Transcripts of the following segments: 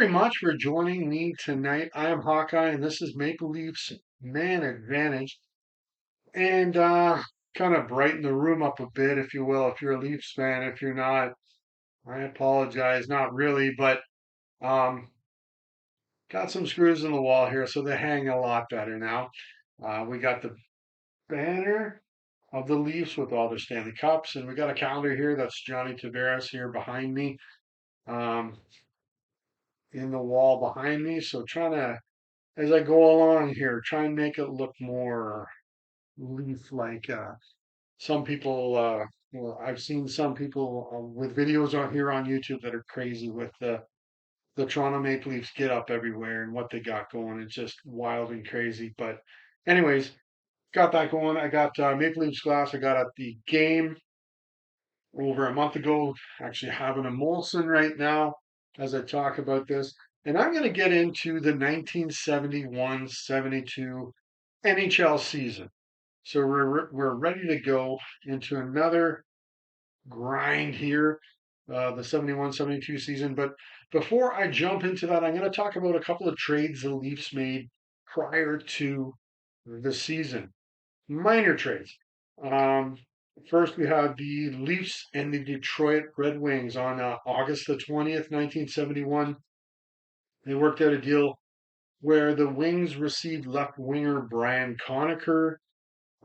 much for joining me tonight. I am Hawkeye, and this is Maple Leafs Man Advantage. And kind of brighten the room up a bit, if you will, if you're a Leafs fan. If you're not, I apologize. Not really, but um, got some screws in the wall here, so they hang a lot better now. We got the banner of the Leafs with all their Stanley Cups, and we got a calendar here. That's Johnny Tavares here behind me. Um, in the wall behind me. So trying to as I go along here, try and make it look more leaf-like. Some people, well, I've seen some people with videos on here on YouTube that are crazy with the Toronto Maple Leafs get up everywhere and what they got going. It's just wild and crazy. But, anyways, got that going. I got Maple Leafs glass. I got at the game over a month ago. Actually, having a Molson right now as I talk about this. And I'm going to get into the 1971-72 NHL season. So we're ready to go into another grind here, the 71-72 season. But before I jump into that, I'm going to talk about a couple of trades the Leafs made prior to the season. Minor trades. Um, First, we had the Leafs and the Detroit Red Wings on August the 20th, 1971. They worked out a deal where the Wings received left winger Brian Conacher,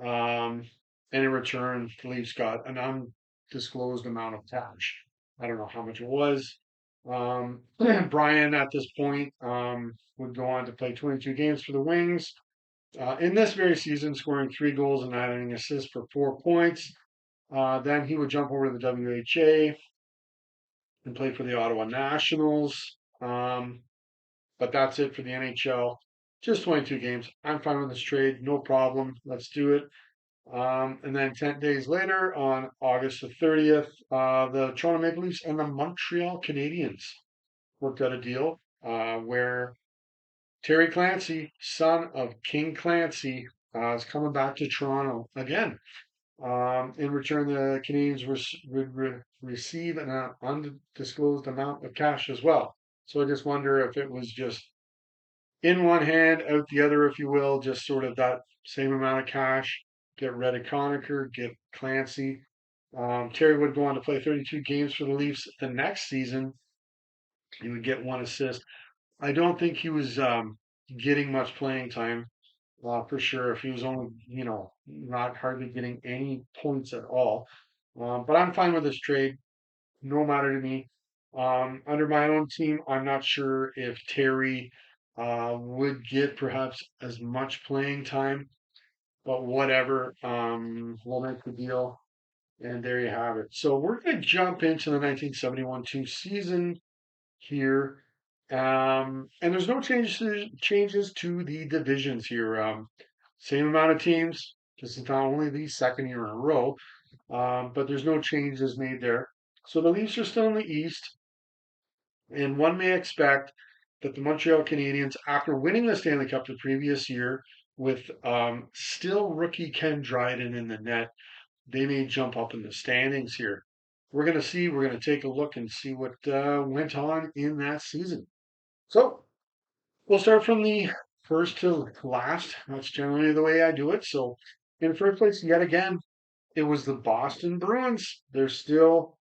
um, and in return, the Leafs got an undisclosed amount of cash. I don't know how much it was. Brian, at this point, would go on to play 22 games for the Wings. In this very season, scoring 3 goals and adding an assist for 4 points. Then he would jump over to the WHA and play for the Ottawa Nationals. But that's it for the NHL. Just 22 games. I'm fine with this trade. No problem. Let's do it. And then 10 days later, on August the 30th, the Toronto Maple Leafs and the Montreal Canadiens worked out a deal where Terry Clancy, son of King Clancy, is coming back to Toronto again. In return, the Canadiens would receive an undisclosed amount of cash as well. So I just wonder if it was just in one hand, out the other, if you will, just sort of that same amount of cash. Get rid of Conacher, get Clancy. Terry would go on to play 32 games for the Leafs the next season. He would get 1 assist. I don't think he was getting much playing time for sure. If he was only, not hardly getting any points at all. But I'm fine with this trade. No matter to me. Under my own team, I'm not sure if Terry would get perhaps as much playing time, but whatever. We'll make the deal, and there you have it. So we're going to jump into the 1971-2 season here. And there's no changes to the divisions here. Same amount of teams. This is not only the second year in a row, but there's no changes made there. So the Leafs are still in the East, and one may expect that the Montreal Canadiens, after winning the Stanley Cup the previous year with still rookie Ken Dryden in the net, they may jump up in the standings here. We're going to see. We're going to take a look and see what went on in that season. So we'll start from the first to last. That's generally the way I do it. So in first place, yet again, it was the Boston Bruins. They're still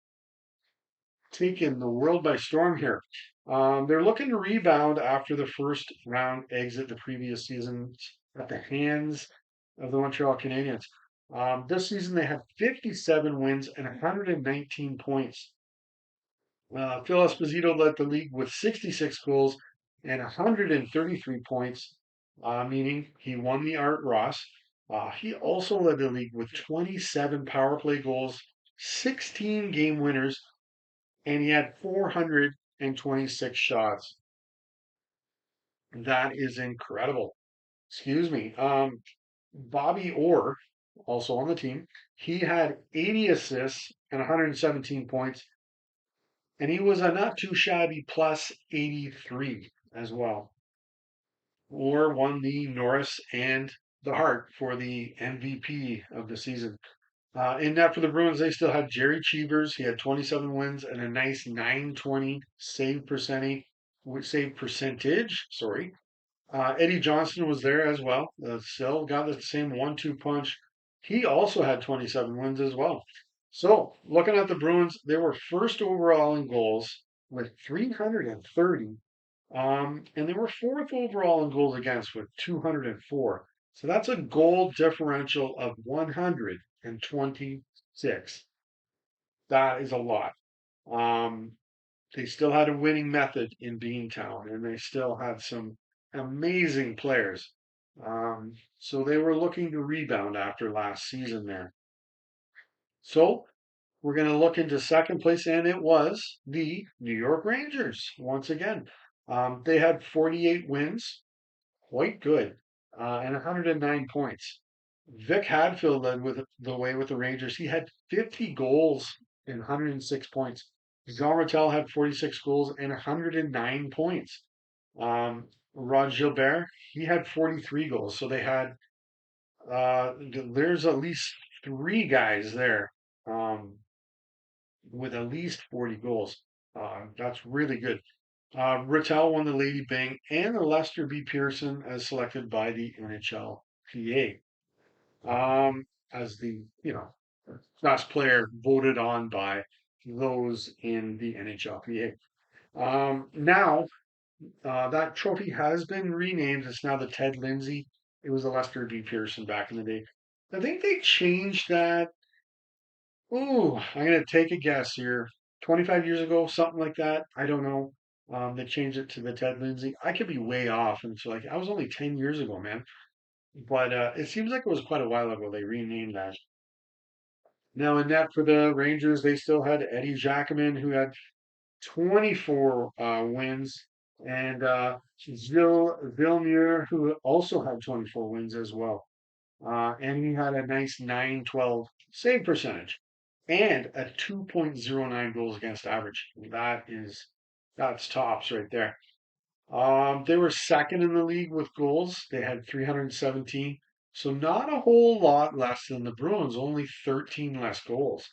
taking the world by storm here. They're looking to rebound after the first round exit the previous season at the hands of the Montreal Canadiens. This season, they had 57 wins and 119 points. Phil Esposito led the league with 66 goals and 133 points, meaning he won the Art Ross. He also led the league with 27 power play goals, 16 game winners, and he had 426 shots. That is incredible. Excuse me. Bobby Orr, also on the team, he had 80 assists and 117 points, and he was a not too shabby plus 83 as well. Orr won the Norris and the Hart for the MVP of the season. In net for the Bruins, they still had Jerry Cheevers. He had 27 wins and a nice 920 save percentage. save percentage. Sorry. Eddie Johnson was there as well. Still got the same 1-2 punch. He also had 27 wins as well. So, looking at the Bruins, they were first overall in goals with 330. And they were fourth overall in goals against with 204. So that's a goal differential of 126. That is a lot. Um, they still had a winning method in Beantown, and they still had some amazing players. So they were looking to rebound after last season there. So we're going to look into second place, and it was the New York Rangers once again. They had 48 wins, quite good, and 109 points. Vic Hadfield led with the way with the Rangers. He had 50 goals and 106 points. Jean Rattel had 46 goals and 109 points. Rod Gilbert, he had 43 goals. So they had, there's at least three guys there with at least 40 goals. That's really good. Rattel won the Lady Byng and the Lester B. Pearson as selected by the NHLPA as the best player voted on by those in the NHLPA. Now that trophy has been renamed. It's now the Ted Lindsay. It was the Lester B. Pearson back in the day. I think they changed that. Ooh, I'm gonna take a guess here. 25 years ago, something like that. I don't know. They changed it to the Ted Lindsay. I could be way off, and it's like I was only 10 years ago, man. But it seems like it was quite a while ago they renamed that. Now in net for the Rangers, they still had Eddie Jacquemin, who had 24 wins, and Gilles Villemure, who also had 24 wins as well. And he had a nice 912 save percentage and a 2.09 goals against average. That's tops right there. They were second in the league with goals. They had 317. So not a whole lot less than the Bruins, only 13 less goals.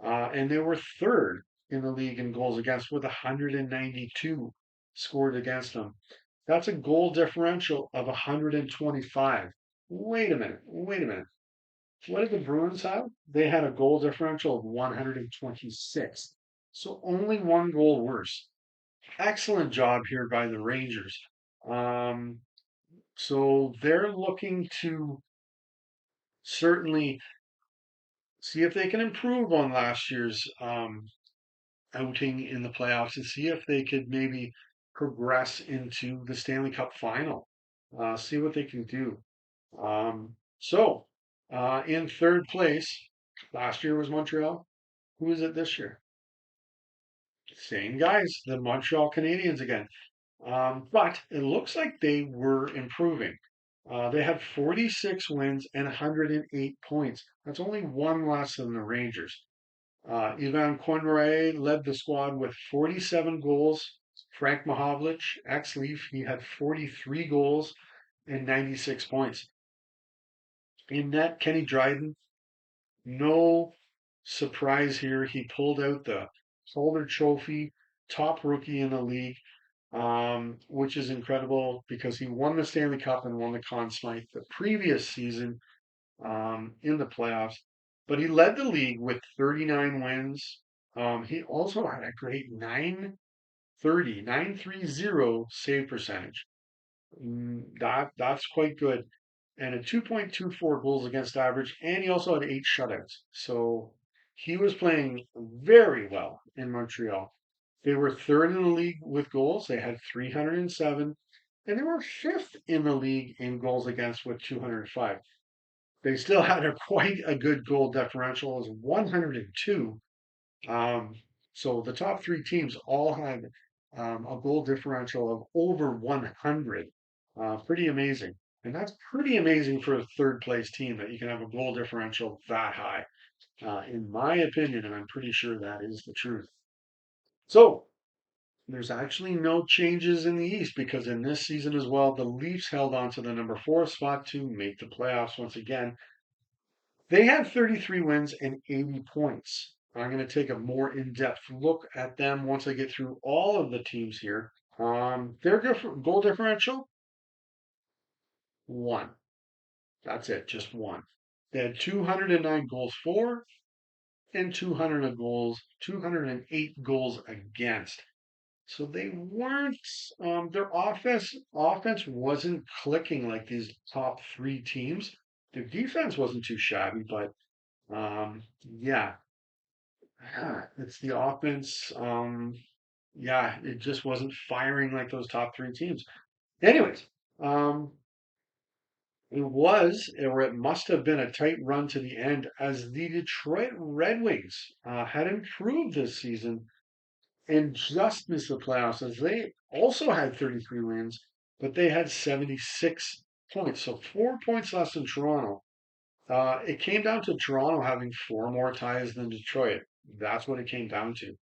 And they were third in the league in goals against with 192 scored against them. That's a goal differential of 125. Wait a minute. Wait a minute. What did the Bruins have? They had a goal differential of 126. So only one goal worse. Excellent job here by the Rangers. Um, so they're looking to certainly see if they can improve on last year's outing in the playoffs and see if they could maybe progress into the Stanley Cup final. See what they can do. In third place, last year was Montreal. Who is it this year? Same guys, the Montreal Canadiens again. But it looks like they were improving. They had 46 wins and 108 points. That's only one less than the Rangers. Ivan Konray led the squad with 47 goals. Frank Mahovlich, ex-Leaf, he had 43 goals and 96 points. In net, Kenny Dryden, no surprise here. He pulled out the Calder Trophy, top rookie in the league, which is incredible because he won the Stanley Cup and won the Conn Smythe the previous season in the playoffs. But he led the league with 39 wins. He also had a great 930 save percentage. That's quite good. And a 2.24 goals against average, and he also had 8 shutouts. So he was playing very well in Montreal. They were third in the league with goals. They had 307, and they were fifth in the league in goals against with 205. They still had quite a good goal differential, it was 102. Um, so the top three teams all had a goal differential of over 100. Pretty amazing. And that's pretty amazing for a third place team that you can have a goal differential that high, in my opinion, and I'm pretty sure that is the truth. So there's actually no changes in the East because in this season as well, the Leafs held on to the number 4 spot to make the playoffs once again. They had 33 wins and 80 points. I'm going to take a more in-depth look at them once I get through all of the teams here. Their goal differential, one. That's it, just one. They had 209 goals for and 208 goals against. So they weren't their offense wasn't clicking like these top three teams. Their defense wasn't too shabby, but yeah, it's the offense. Yeah, it just wasn't firing like those top three teams. Anyways, um, it was, or it must have been a tight run to the end as the Detroit Red Wings had improved this season and just missed the playoffs as they also had 33 wins, but they had 76 points, so 4 points less than Toronto. It came down to Toronto having four more ties than Detroit. That's what it came down to.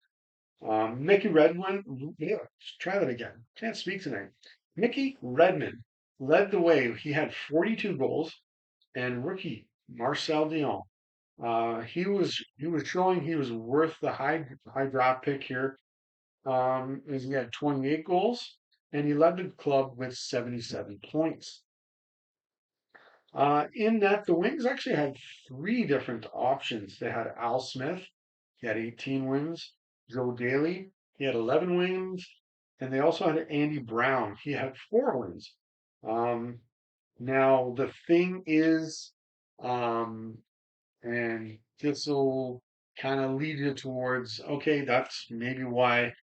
Mickey Redmond, yeah, let's try that again. Can't speak tonight. Mickey Redmond led the way. He had 42 goals, and rookie Marcel Dion. He was showing he was worth the high draft pick here. As he had 28 goals, and he led the club with 77 points. In that, the Wings actually had three different options. They had Al Smith, he had 18 wins. Joe Daly, he had 11 wins. And they also had Andy Brown, he had 4 wins. Um, Now, the thing is, um, and this will kind of lead you towards, okay, that's maybe why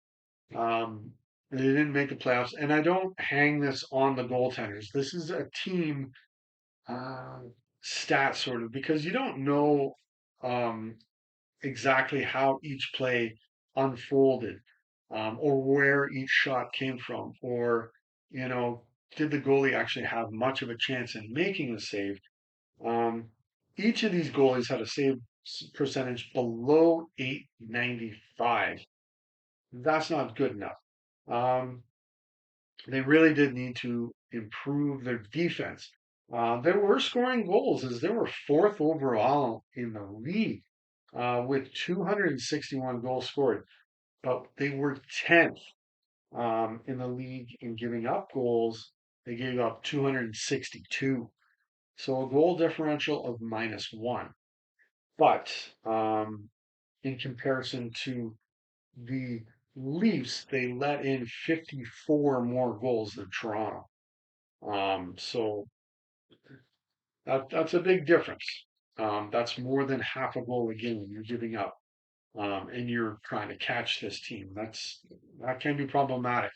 they didn't make the playoffs. And I don't hang this on the goaltenders. This is a team uh, stat sort of because you don't know um, exactly how each play unfolded, or where each shot came from, or you know, did the goalie actually have much of a chance in making the save? Um, each of these goalies had a save percentage below 895. That's not good enough. Um, they really did need to improve their defense. They were scoring goals as they were fourth overall in the league with 261 goals scored, but they were 10th in the league in giving up goals. They gave up 262. So a goal differential of -1. But in comparison to the Leafs, they let in 54 more goals than Toronto. So that's a big difference. That's more than half a goal a game you're giving up, and you're trying to catch this team. That can be problematic.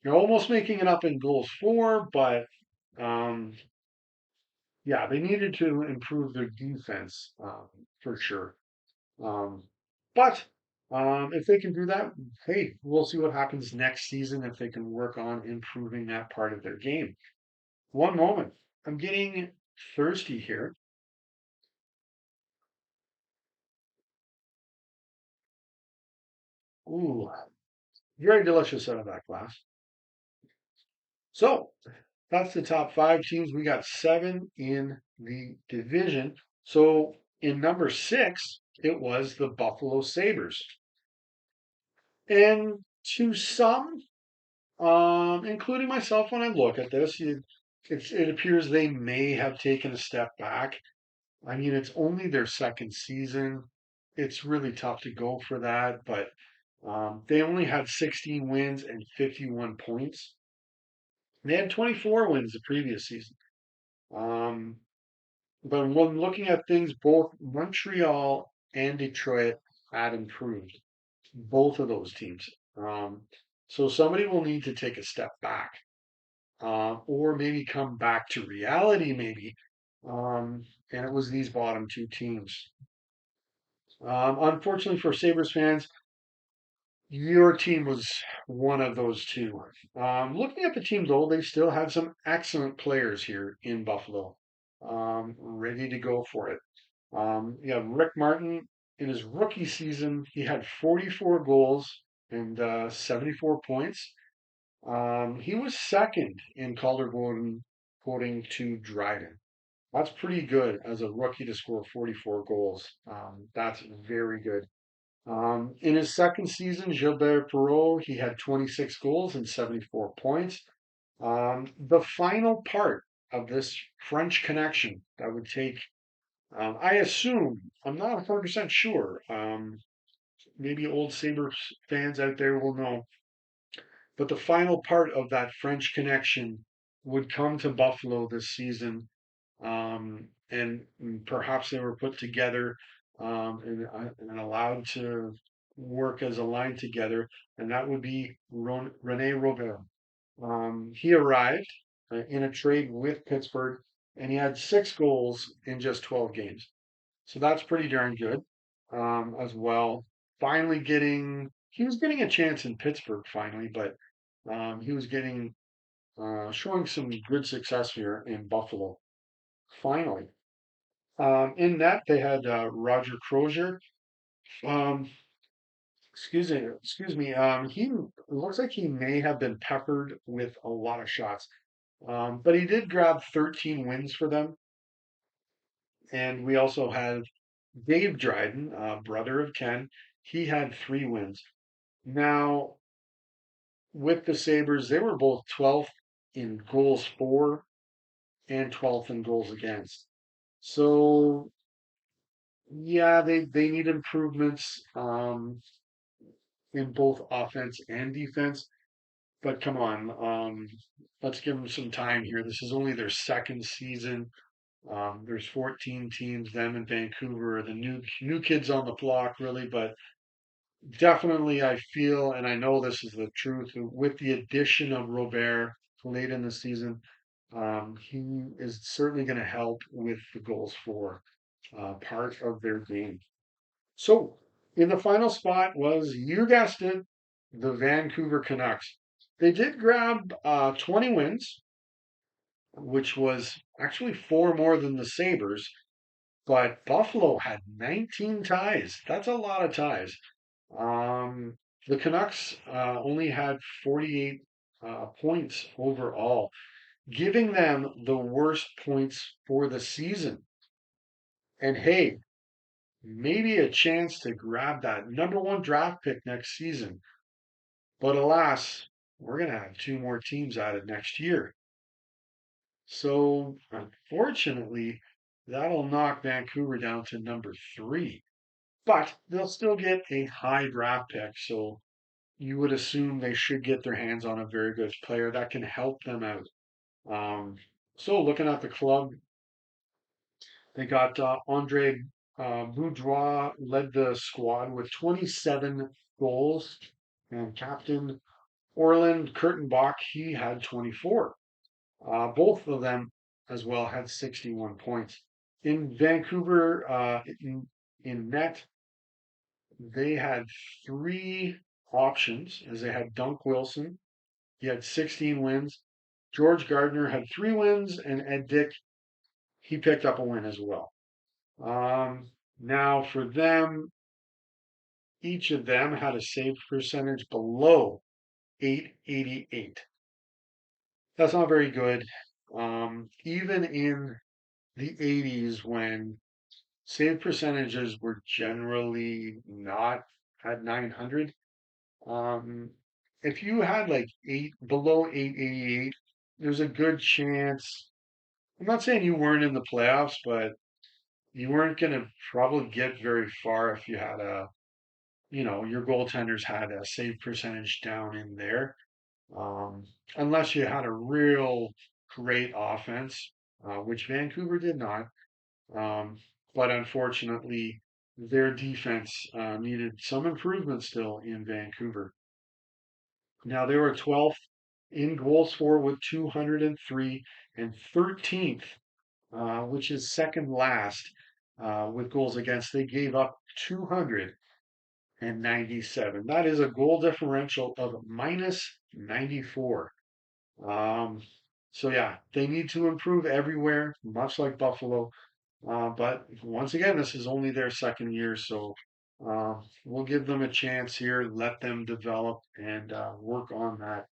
You're almost making it up in goals for, but um, yeah, they needed to improve their defense for sure. Um, but if they can do that, hey, we'll see what happens next season if they can work on improving that part of their game. One moment. I'm getting thirsty here. Ooh, very delicious out of that glass. So that's the top five teams. We got seven in the division. So in number six, it was the Buffalo Sabres. And to some, including myself, when I look at this, it appears they may have taken a step back. I mean, it's only their second season. It's really tough to go for that, but they only had 16 wins and 51 points. They had 24 wins the previous season. Um, but when looking at things, both Montreal and Detroit had improved, both of those teams. So somebody will need to take a step back, or maybe come back to reality, maybe. And it was these bottom two teams. Unfortunately for Sabres fans, your team was one of those two. Looking at the team, though, they still have some excellent players here in Buffalo, ready to go for it. You have Rick Martin in his rookie season, he had 44 goals and 74 points. He was second in Calder voting to Dryden. That's pretty good as a rookie to score 44 goals. That's very good. In his second season, Gilbert Perrault, he had 26 goals and 74 points. The final part of this French connection that would take, I assume, I'm not 100% sure. Maybe old Sabres fans out there will know, but the final part of that French connection would come to Buffalo this season, and perhaps they were put together and allowed to work as a line together, and that would be Rene Robert. He arrived in a trade with Pittsburgh, and he had 6 goals in just 12 games. So that's pretty darn good as well. Finally, he was getting a chance in Pittsburgh finally, but he was getting showing some good success here in Buffalo. Finally, in that they had Roger Crozier. Um, excuse me. He looks like he may have been peppered with a lot of shots, but he did grab 13 wins for them. And we also had Dave Dryden, brother of Ken. He had 3 wins. Now, with the Sabres, they were both 12th in goals for and 12th in goals against. So, yeah, they need improvements in both offense and defense. But come on, let's give them some time here. This is only their second season. There's 14 teams, them in Vancouver, the new kids on the block, really. But definitely, I feel, and I know this is the truth, with the addition of Robert late in the season, he is certainly going to help with the goals for part of their game. So, in the final spot was, you guessed it, the Vancouver Canucks. They did grab 20 wins, which was actually 4 more than the Sabres, but Buffalo had 19 ties. That's a lot of ties. Um, the Canucks only had 48 points overall, giving them the worst points for the season. And hey, maybe a chance to grab that #1 draft pick next season. But alas, we're going to have 2 more teams added next year. So unfortunately, that'll knock Vancouver down to #3. But they'll still get a high draft pick. So you would assume they should get their hands on a very good player that can help them out. Um, so looking at the club, they got Andre Boudreau led the squad with 27 goals, and Captain Orland Kurtenbach, he had 24. Both of them as well had 61 points. In Vancouver, in net, they had 3 options as they had Dunk Wilson. He had 16 wins. George Gardner had 3 wins, and Ed Dick, he picked up a win as well. Now for them, each of them had a save percentage below 888. That's not very good. Even in the 80s, when save percentages were generally not at 900, if you had like below 888, there's a good chance. I'm not saying you weren't in the playoffs, but you weren't going to probably get very far if you had your goaltenders had a save percentage down in there, um, unless you had a real great offense, which Vancouver did not. Um, but unfortunately, their defense needed some improvement still in Vancouver. Now they were 12th in goals for with 203 and 13th, which is second last with goals against. They gave up 297. That is a goal differential of -94. Um, so yeah, they need to improve everywhere, much like Buffalo. But once again, this is only their second year, so we'll give them a chance here, let them develop and work on that,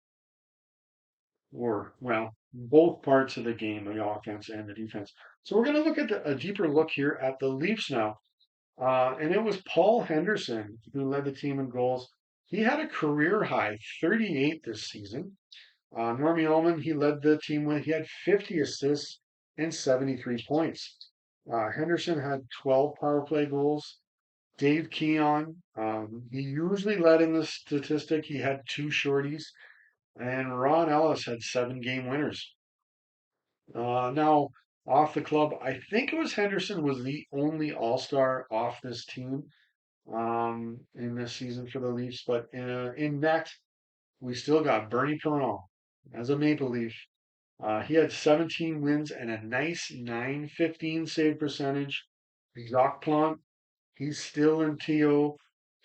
or well, both parts of the game, the offense and the defense. So we're going to look at a deeper look here at the Leafs now. And it was Paul Henderson who led the team in goals. He had a career high 38 this season. Normie Ullman, he led the team with, he had 50 assists and 73 points. Henderson had 12 power play goals. Dave Keon, he usually led in the statistic. He had two shorties. And Ron Ellis had 7 game winners. Now, off the club, I think it was Henderson was the only All-Star off this team in this season for the Leafs. But in net, we still got Bernie Perron as a Maple Leaf. He had 17 wins and a nice 915 save percentage. Jacques Plante, he's still in TO.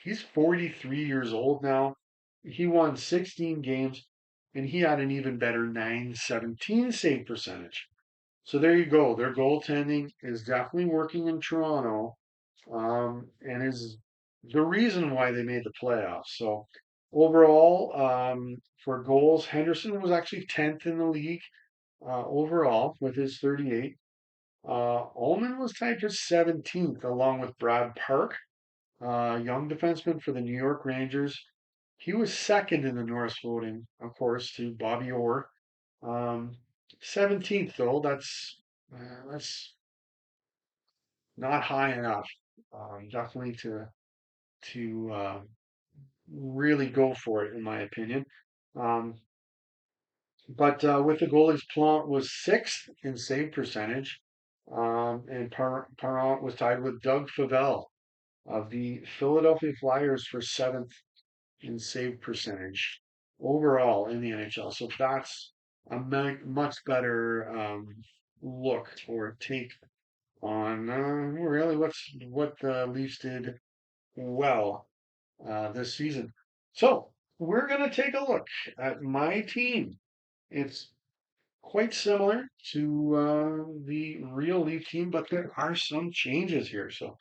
He's 43 years old now. He won 16 games and he had an even better 917 save percentage. So there you go. Their goaltending is definitely working in Toronto, and is the reason why they made the playoffs. So overall, for goals, Henderson was actually 10th in the league overall with his 38. Ullman was tied for 17th along with Brad Park, young defenseman for the New York Rangers. He was second in the Norris voting, of course, to Bobby Orr. Um, 17th though, that's not high enough. Definitely to really go for it, in my opinion. Um, but with the goalies, Plant was sixth in save percentage, and Parent was tied with Doug Favell of the Philadelphia Flyers for seventh in save percentage overall in the NHL. So that's a much better look or take on really what the Leafs did well this season. So we're going to take a look at my team. It's quite similar to the real Leaf team, but there are some changes here. So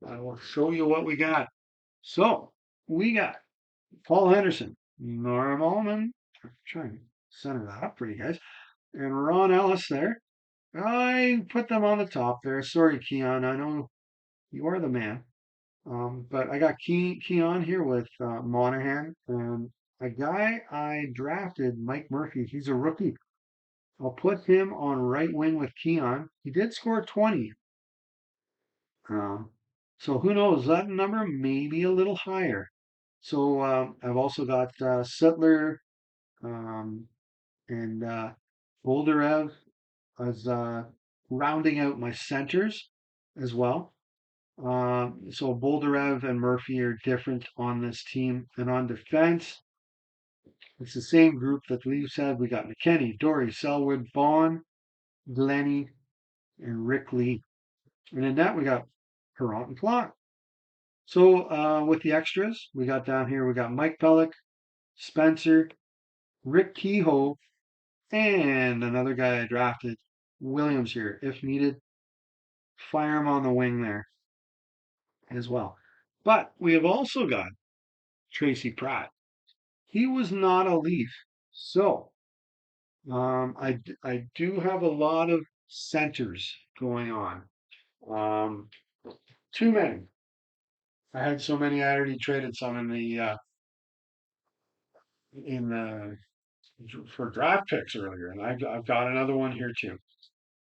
I will show you what we got. So we got Paul Henderson, Norm Allman, trying to center that up for you guys, and Ron Ellis there. I put them on the top there. Sorry, Keon. I know you are the man. But I got Keon here with Monahan and a guy I drafted, Mike Murphy. He's a rookie. I'll put him on right wing with Keon. He did score 20. Um, so who knows? That number may be a little higher. So I've also got Sittler um, and Bolderev as rounding out my centers as well. So Bolderev and Murphy are different on this team. And on defense, it's the same group that the Leafs had. We got McKenny, Dory, Selwood, Vaughn, Glenny, and Rick Lee. And in that, we got Perront and Plot. So with the extras, we got down here, we got Mike Pellick, Spencer, Rick Kehoe, and another guy I drafted, Williams here. If needed, fire him on the wing there as well. But we have also got Tracy Pratt. He was not a Leaf. So I do have a lot of centers going on. Um, too many. I had so many. I already traded some in the for draft picks earlier, and I've got another one here too.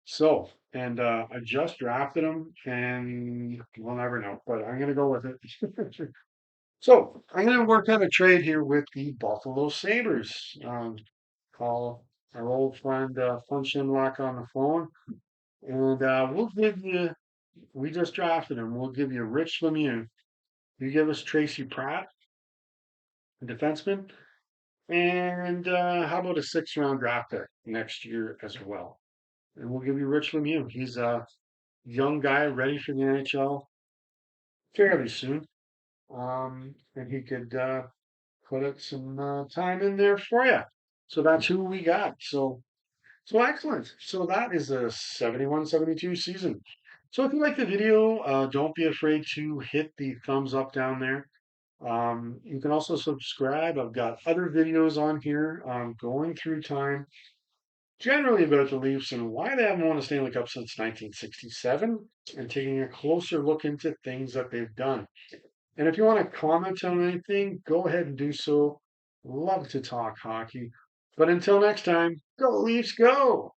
So, and I just drafted them, and we'll never know, but I'm gonna go with it. So I'm gonna work on a trade here with the Buffalo Sabres. Call our old friend Fun Lock on the phone, and we'll give you. We just drafted him. We'll give you Rich Lemieux. You give us Tracy Pratt, a defenseman, and how about a 6th round draft pick next year as well? And we'll give you Rich Lemieux. He's a young guy ready for the NHL fairly soon, and he could put up some time in there for you. So that's who we got. So excellent. So that is a 71-72 season. So if you like the video, don't be afraid to hit the thumbs up down there. You can also subscribe. I've got other videos on here going through time. generally about the Leafs and why they haven't won a Stanley Cup since 1967, and taking a closer look into things that they've done. And if you want to comment on anything, go ahead and do so. Love to talk hockey. But until next time, go Leafs, go!